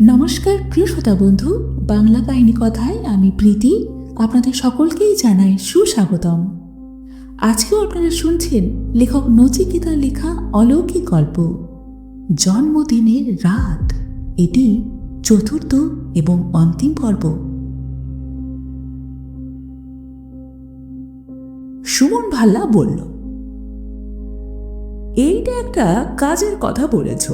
নমস্কার প্রিয় শ্রোতা বন্ধু, বাংলা কাহিনী কথায় আমি প্রীতি আপনাদের সকলকেই জানাই সুস্বাগতম। আজকেও আপনারা শুনছেন লেখক নচিকেতার লেখা অলৌকিক গল্প জন্মদিনের রাত। এটি চতুর্থ এবং অন্তিম পর্ব। সুমন ভাল্লা বলল, এইটা একটা কাজের কথা বলেছ।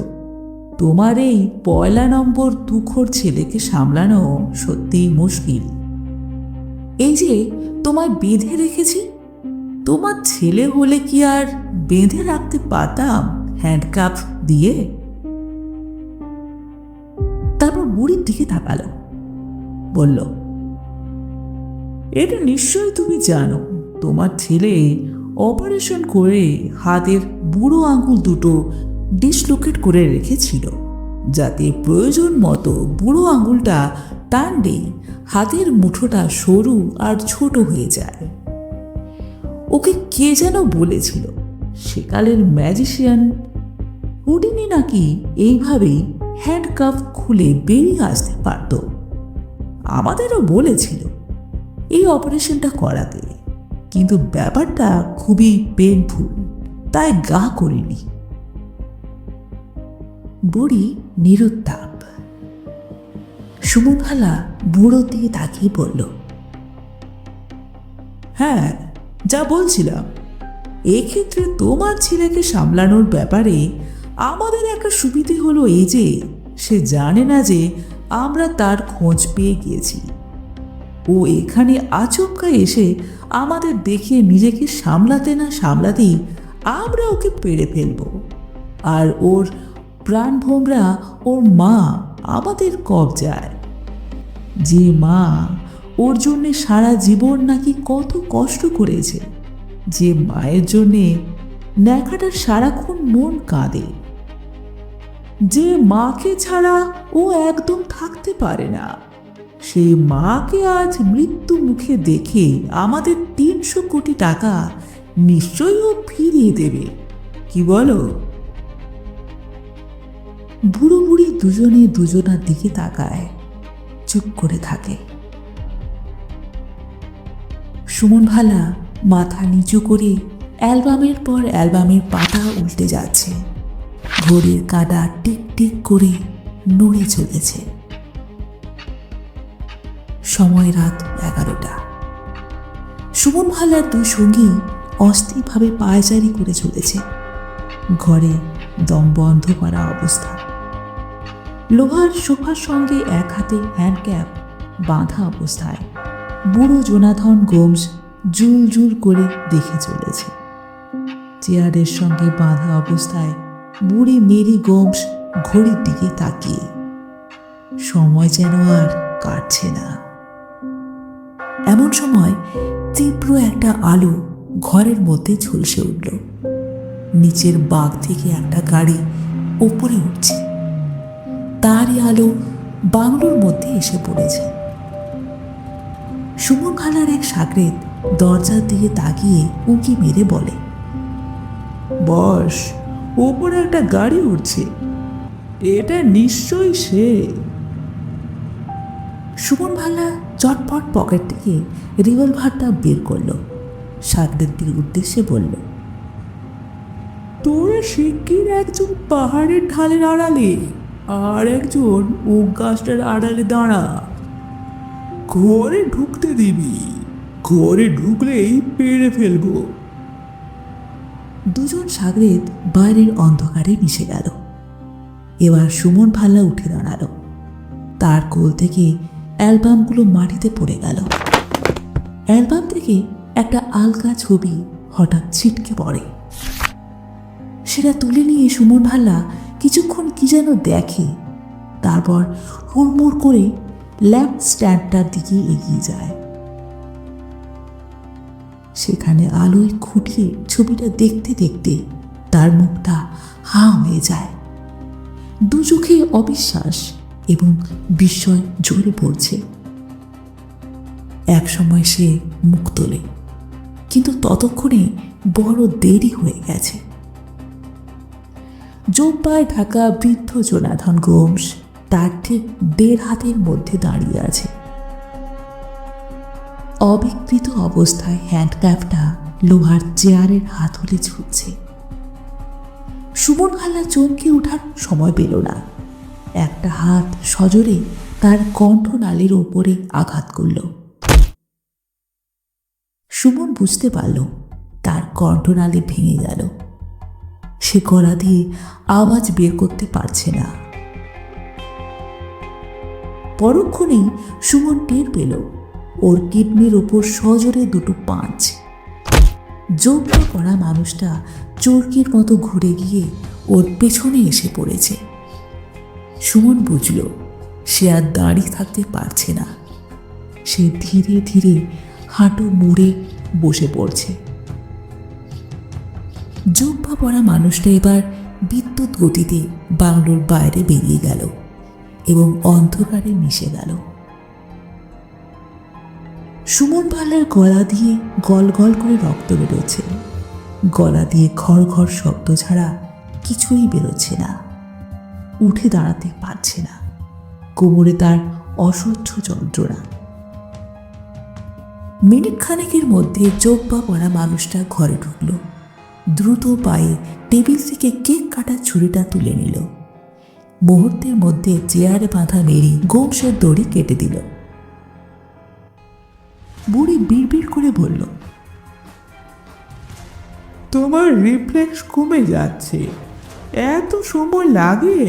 তোমার এই পয়লা নম্বর দুঃখর ছেলেকে সামলানো সত্যিই মুশকিল। এই যে তোমায় বেঁধে রেখেছি, তোমার ছেলে হলে কি আর বেঁধে রাখতে পারতাম হ্যান্ডকাফ দিয়ে? তারপর বুড়ির দিকে তাকালো, বলল, এটা নিশ্চয়ই তুমি জানো তোমার ছেলে অপারেশন করে হাতের বুড়ো আঙুল দুটো ডিসলোকেট করে রেখেছিল, যাতে প্রয়োজন মতো বুড়ো আঙুলটা টানলেই হাতের মুঠোটা সরু আর ছোট হয়ে যায়। ওকে কে যেন বলেছিল সেকালের ম্যাজিশিয়ান হুডিনি নাকি এইভাবেই হ্যান্ডকাফ খুলে বেরিয়ে আসতে পারত। আমাদেরও বলেছিল এই অপারেশনটা করাতে, কিন্তু ব্যাপারটা খুবই পেইনফুল, তাই গা করিনি। বুড়ি নিরুত্তাপ। সুমন ভাল্লা বুড়োর দিকে তাকিয়ে বলল, হ্যাঁ, যা বলছিলাম, এক্ষেত্রে তোমার ছেলেকে সামলানোর ব্যাপারে আমাদের একটা সুবিধে হলো এই যে সে জানে না যে আমরা তার খোঁজ পেয়ে গিয়েছি। ও এখানে আচমকা এসে আমাদের দেখে নিজেকে সামলাতে না সামলাতেই আমরা ওকে পেড়ে ফেলব, আর ওর প্রাণভোমরা ওর মা আমাদের কবজায়। যে মা ওর জন্যে সারা জীবন নাকি কত কষ্ট করেছে, যে মায়ের জন্যে ন্যাকাটার সারাক্ষণ মন কাঁদে, যে মাকে ছাড়া ও একদম থাকতে পারে না, সেই মাকে আজ মৃত্যু মুখে দেখে আমাদের ৩০০ কোটি টাকা নিশ্চয়ই ও ফিরিয়ে দেবে, কি বলো? বুড়ো বুড়ি দুজনে দুজনার দিকে তাকায়, চুপ করে থাকে। সুমন ভাল্লা মাথা নিচু করে অ্যালবামের পর অ্যালবামের পাতা উল্টে যাচ্ছে। ঘড়ির কাঁটা টিক টিক করে নড়ে চলেছে। সময় রাত 11টা। সুমন ভাল্লার দুই সঙ্গী অস্থিরভাবে পায়চারি করে চলেছে। ঘরে দম বন্ধ করা অবস্থা। লোহার সোফার সঙ্গে এক হাতে হ্যান্ডক্যাপ বাঁধা অবস্থায় বুড়ো জোনাথন গোমস জুল জুল করে দেখে চলেছে। চেয়ারের সঙ্গে বাঁধা অবস্থায় বুড়ি মেরি গোমস ঘড়ির দিকে তাকিয়ে। সময় যেন আর কাটছে না। এমন সময় তীব্র একটা আলো ঘরের মধ্যে ঝলসে উঠল। নিচের বাগ থেকে একটা গাড়ি ওপরে উঠছে। তারই আলো বাংলোর মধ্যে এসে পড়েছে। সুমন ভাল্লার এক সাগরেদ দরজার দিকে তাকিয়ে উঁকি মেরে বলে, বস, ওপরে একটা গাড়ি উঠছে, এটা নিশ্চয়ই সে। সুমন ভাল্লা চটপট পকেট থেকে রিভলভারটা বের করলো, সাগরেদটির উদ্দেশ্যে বলল, তোরা শিগগির একজন পাহাড়ের ঢালের আড়ালে আর একজন ওক গাছটার আড়ালে দাঁড়া। ঘরে ঢুকতে দিবি, ঘরে ঢুকলেই পেড়ে ফেলবো। দুজন সাগরেদ বাইরের অন্ধকারে মিশে গেল। এবার সুমন ভাল্লা উঠে দাঁড়ালো। তার কোল থেকে অ্যালবামগুলো মাটিতে পড়ে গেল। অ্যালবাম থেকে একটা আলগা ছবি হঠাৎ ছিটকে পড়ে। সেটা তুলে নিয়ে সুমন ভাল্লা কিছুক্ষণ কি যেন দেখে, তারপর হুড়মুড় করে ল্যাম্প স্ট্যান্ডটার দিকে এগিয়ে যায়। সেখানে আলোয় খুঁটিয়ে ছবিটা দেখতে দেখতে তার মুখটা হাঁ হয়ে যায়। দু চোখে অবিশ্বাস এবং বিস্ময় ঝরে পড়ছে। এক সময় সে মুখ তোলে, কিন্তু ততক্ষণে বড় দেরি হয়ে গেছে। জোব্বায় ঢাকা বৃদ্ধ জোনাথন গোমস, তার ঠিক 1.5 হাতের মধ্যে দাঁড়িয়ে আছে। অবিকৃত অবস্থায় হ্যান্ডক্যাপটা লোহার চেয়ারের হাতলে ঝুলছে। সুমন ভাল্লা চমকে ওঠার সময় পেল না। একটা হাত সজোরে তার কণ্ঠনালীর ওপরে আঘাত করল। সুমন বুঝতে পারল তার কণ্ঠনালী ভেঙে গেল। সে গলা দিয়ে আওয়াজ বের করতে পারছে না। পরক্ষণেই সুমন টের পেল ওর কিডনির ওপর সজোরে 2টো পাঁচ। জোপটা পড়া মানুষটা চোরকির মতো ঘুরে গিয়ে ওর পেছনে এসে পড়েছে। সুমন বুঝল সে আর দাঁড়িয়ে থাকতে পারছে না। সে ধীরে ধীরে হাঁটু মুড়ে বসে পড়ছে। জোপা পড়া মানুষটা এবার বিদ্যুৎ গতিতে বাংলোর বাইরে বেরিয়ে গেল এবং অন্ধকারে মিশে গেল। সুমন ভাল্লার গলা দিয়ে গল গল করে রক্ত বেরোচ্ছে। গলা দিয়ে ঘর ঘর শব্দ ছাড়া কিছুই বেরোচ্ছে না। উঠে দাঁড়াতে পারছে না। কোমরে তার অসহ্য যন্ত্রণা। মিনিট খানেকের মধ্যে জোব্বা পড়া মানুষটা ঘরে ঢুকল। দ্রুত পায়ে টেবিল থেকে কেক কাটার ছুরিটা তুলে নিল। মুহূর্তের মধ্যে চেয়ারে বাঁধা মেরি গোমসের দড়ি কেটে দিল। বুড়ি বিড়বিড় করে বলল, তোমার রিফ্লেক্স কমে যাচ্ছে, এত সময় লাগে?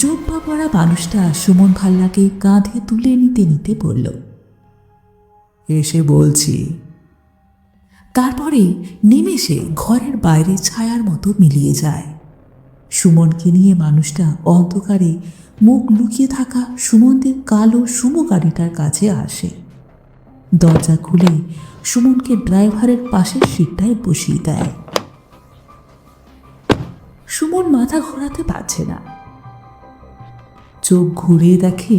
জোব্বা পড়া মানুষটা সুমন ভাল্লাকে কাঁধে তুলে নিতে নিতে বলল, এসে বলছি। তারপরে নিমেষে ঘরের বাইরে ছায়ার মতো মিলিয়ে যায়। সুমনকে নিয়ে মানুষটা অন্ধকারে মুখ লুকিয়ে থাকা সুমনদের কালো সুমো গাড়িটার কাছে আসে। দরজা খুলে সুমনকে ড্রাইভারের পাশের সিটটায় বসিয়ে দেয়। সুমন মাথা ঘোরাতে পারছে না। চোখ ঘুরিয়ে দেখে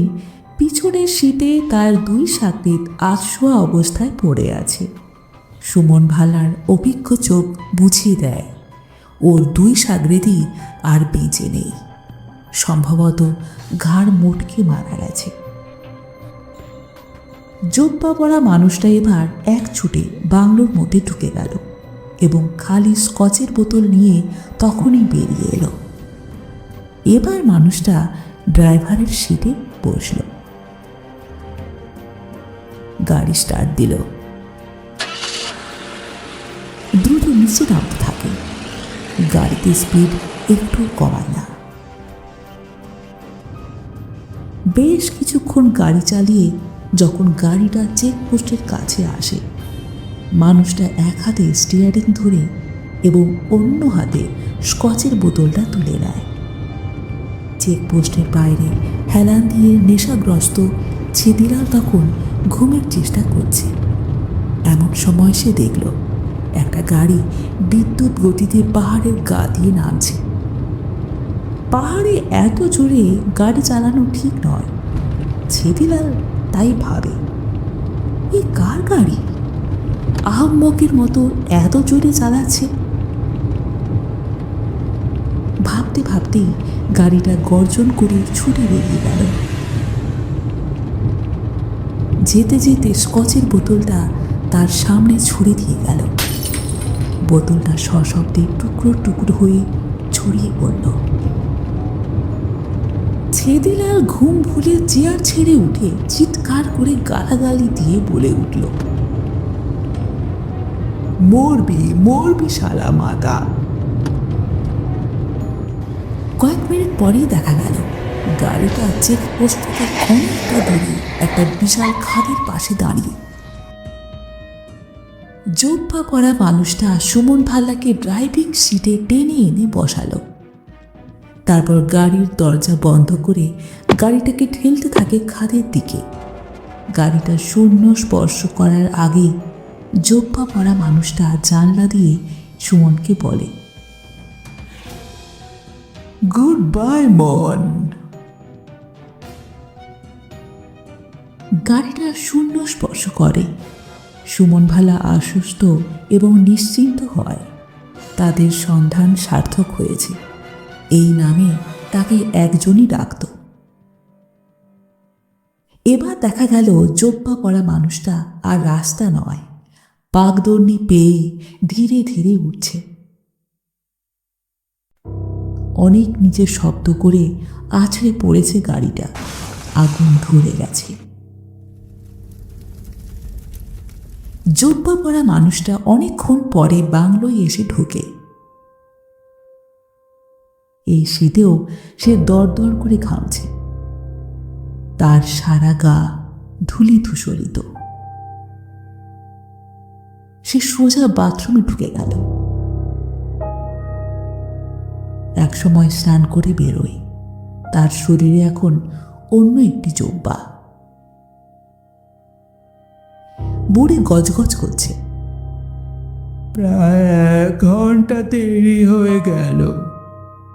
পিছনের সিটে তার 2 সাকরেদ আধশোয়া অবস্থায় পড়ে আছে। সুমন ভাল্লার অভিজ্ঞ চোখ বুঝিয়ে দেয় ওর 2 সাগরেদই আর বেঁচে নেই। সম্ভবত ঘাড় মোটকে মারা গেছে। জোব্বা পড়া মানুষটা এবার এক ছুটে বাংলোর মধ্যে ঢুকে গেল এবং খালি স্কচের বোতল নিয়ে তখনই বেরিয়ে এলো। এবার মানুষটা ড্রাইভারের সিটে বসল। গাড়ি স্টার্ট দিল। দ্রুত নিচে নামতে থাকে। গাড়িতে স্পিড একটু কমায় না। বেশ কিছুক্ষণ গাড়ি চালিয়ে যখন গাড়িটা চেকপোস্টের কাছে আসে, মানুষটা এক হাতে স্টিয়ারিং ধরে এবং অন্য হাতে স্কচের বোতলটা তুলে নেয়। চেকপোস্টের বাইরে হেলান দিয়ে নেশাগ্রস্ত ছেদিলাল তখন ঘুমের চেষ্টা করছে। এমন সময় সে দেখল একটা গাড়ি বিদ্যুৎ গতিতে পাহাড়ের গা দিয়ে নামছে। পাহাড়ে এত জোরে গাড়ি চালানো ঠিক নয়। ছেদিলাল তাই ভাবে, এই কার গাড়ি? আহম্মকের মতো এত জোরে চালাচ্ছে। ভাবতে ভাবতেই গাড়িটা গর্জন করে ছুটে বেরিয়ে গেল। যেতে যেতে স্কচের বোতলটা তার সামনে ছুঁড়ে দিয়ে গেল। বোতলটা সশব্দে টুকরো টুকরো হয়ে ছড়িয়ে পড়ল। ছেদিলাল ঘুম ভুলে চেয়ার ছেড়ে উঠে চিৎকার করে গালাগালি দিয়ে বলে উঠল, মরবি মরবি শালা মাতা! কয়েক মিনিট পরেই দেখা গেল গাড়িটা চেকপোস্ট থেকে অনেকটা দূরে একটা বিশাল খাদের পাশে দাঁড়িয়ে। জোব্বা পড়া মানুষটা সুমন ভাল্লাকে ড্রাইভিং সিটে টেনে এনে বসালো। তারপর গাড়ির দরজা বন্ধ করে গাড়িটাকে ঠেলতে থাকে খাদের দিকে। গাড়িটা শূন্য স্পর্শ করার আগে জোব্বা পড়া মানুষটা জানলা দিয়ে সুমনকে বলে, গুড বাই মন। গাড়িটা শূন্য স্পর্শ করে। সুমন ভাল্লা আশ্বস্ত এবং নিশ্চিন্ত হয় তাদের সন্ধান সার্থক হয়েছে। এই নামে তাকে একজনই ডাকত। এবার দেখা গেল জোব্বা পরা মানুষটা আর রাস্তা নয়, পাকদর্নি পেয়ে ধীরে ধীরে উঠছে। অনেক নিচের শব্দ করে আছড়ে পড়েছে গাড়িটা, আগুন ধরে গেছে। জোব্বা পরা মানুষটা অনেকক্ষণ পরে বাংলোয় এসে ঢোকে। এই শীতেও সে দরদর করে ঘামছে, তার সারা গা ধুলি ধূসরিত। সে সোজা বাথরুমে ঢুকে গেল। একসময় স্নান করে বেরোয়, তার শরীরে এখন অন্য একটি জোব্বা। বুড়ি গজগজ করছে। প্রায় 1 ঘন্টা দেরি হয়ে গেল,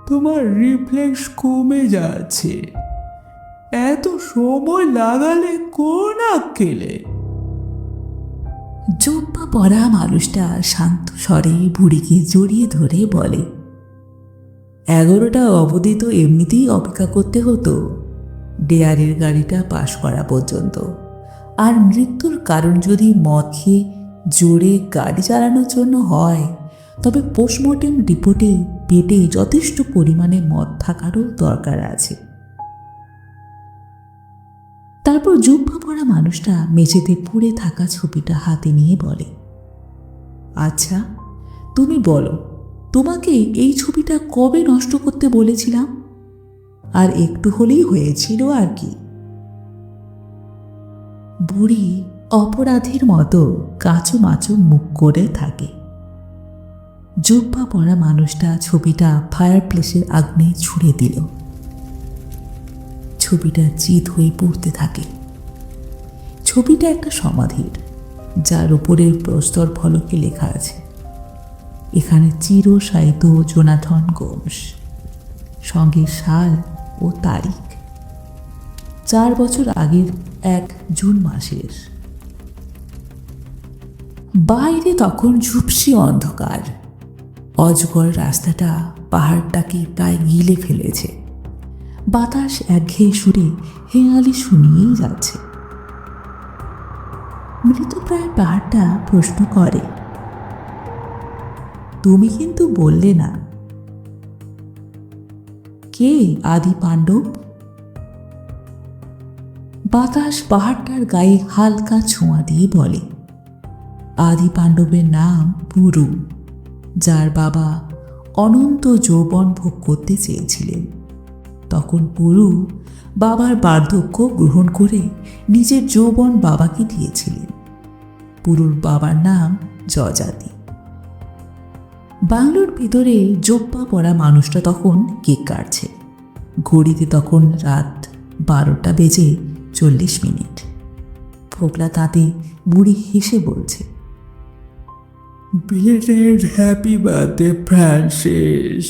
তোমার রিফ্লেক্স কমে যাচ্ছে। এত সময় লাগালে কোন আক্কেলে? জোব্বা পরা মানুষটা শান্ত স্বরে বুড়িকে জড়িয়ে ধরে বলে, 11টা অবধি তো এমনিতেই অপেক্ষা করতে হতো, ডেয়ারির গাড়িটা পাশ করা পর্যন্ত। আর মৃত্যুর কারণ যদি মদ খেয়ে জোরে গাড়ি চালানোর জন্য হয়, তবে পোস্টমর্টেম রিপোর্টে পেটে যথেষ্ট পরিমাণে মদ থাকারও দরকার আছে। তারপর জোব্বা পরা মানুষটা মেঝেতে পড়ে থাকা ছবিটা হাতে নিয়ে বলে, আচ্ছা তুমি বলো, তোমাকে এই ছবিটা কবে নষ্ট করতে বলেছিলাম? আর একটু হলেই হয়েছিল আর কি। বুড়ি অপরাধীর মতো কাঁচু মাচু মুখ করে থাকে। জোব্বা পরা মানুষটা ছবিটা ফায়ার প্লেসের আগুনে ছুঁড়ে দিল। ছবিটা চিত হয়ে পড়তে থাকে। ছবিটা একটা সমাধির, যার উপরের প্রস্তর ফলকে লেখা আছে, এখানে চিরশায়িত জোনাথন গোমস, সঙ্গে সাল ও তারিখ 4 বছর আগের 1 জুন মাসের। বাইরে তখন ঝুপসি অন্ধকার। অজগর রাস্তাটা পাহাড়টাকে প্রায় গিলে ফেলেছে। বাতাস একঘেয়ে সুরে হেঁয়ালি শুনিয়েই যাচ্ছে। মৃতপ্রায় পাহাড়টা প্রশ্ন করে, তুমি কিন্তু বললে না কে আদি পাণ্ডব? বাতাস পাহাড়টার গায়ে হালকা ছোঁয়া দিয়ে বলে, আদি পাণ্ডবের নাম পুরু, যার বাবা অনন্ত যৌবন ভোগ করতে চেয়েছিলেন। তখন পুরু বাবার বার্ধক্য গ্রহণ করে নিজের যৌবন বাবাকে দিয়েছিলেন। পুরুর বাবার নাম যজাতি। বাংলোর ভিতরে জোব্বা পরা মানুষটা তখন কেক কাটছে। ঘড়িতে তখন রাত 12টা বেজে 40 মিনিট। ফোকলা তাতে বুড়ি হেসে বলছে, বিলেটেড হ্যাপি বার্থডে ফ্রান্সিস।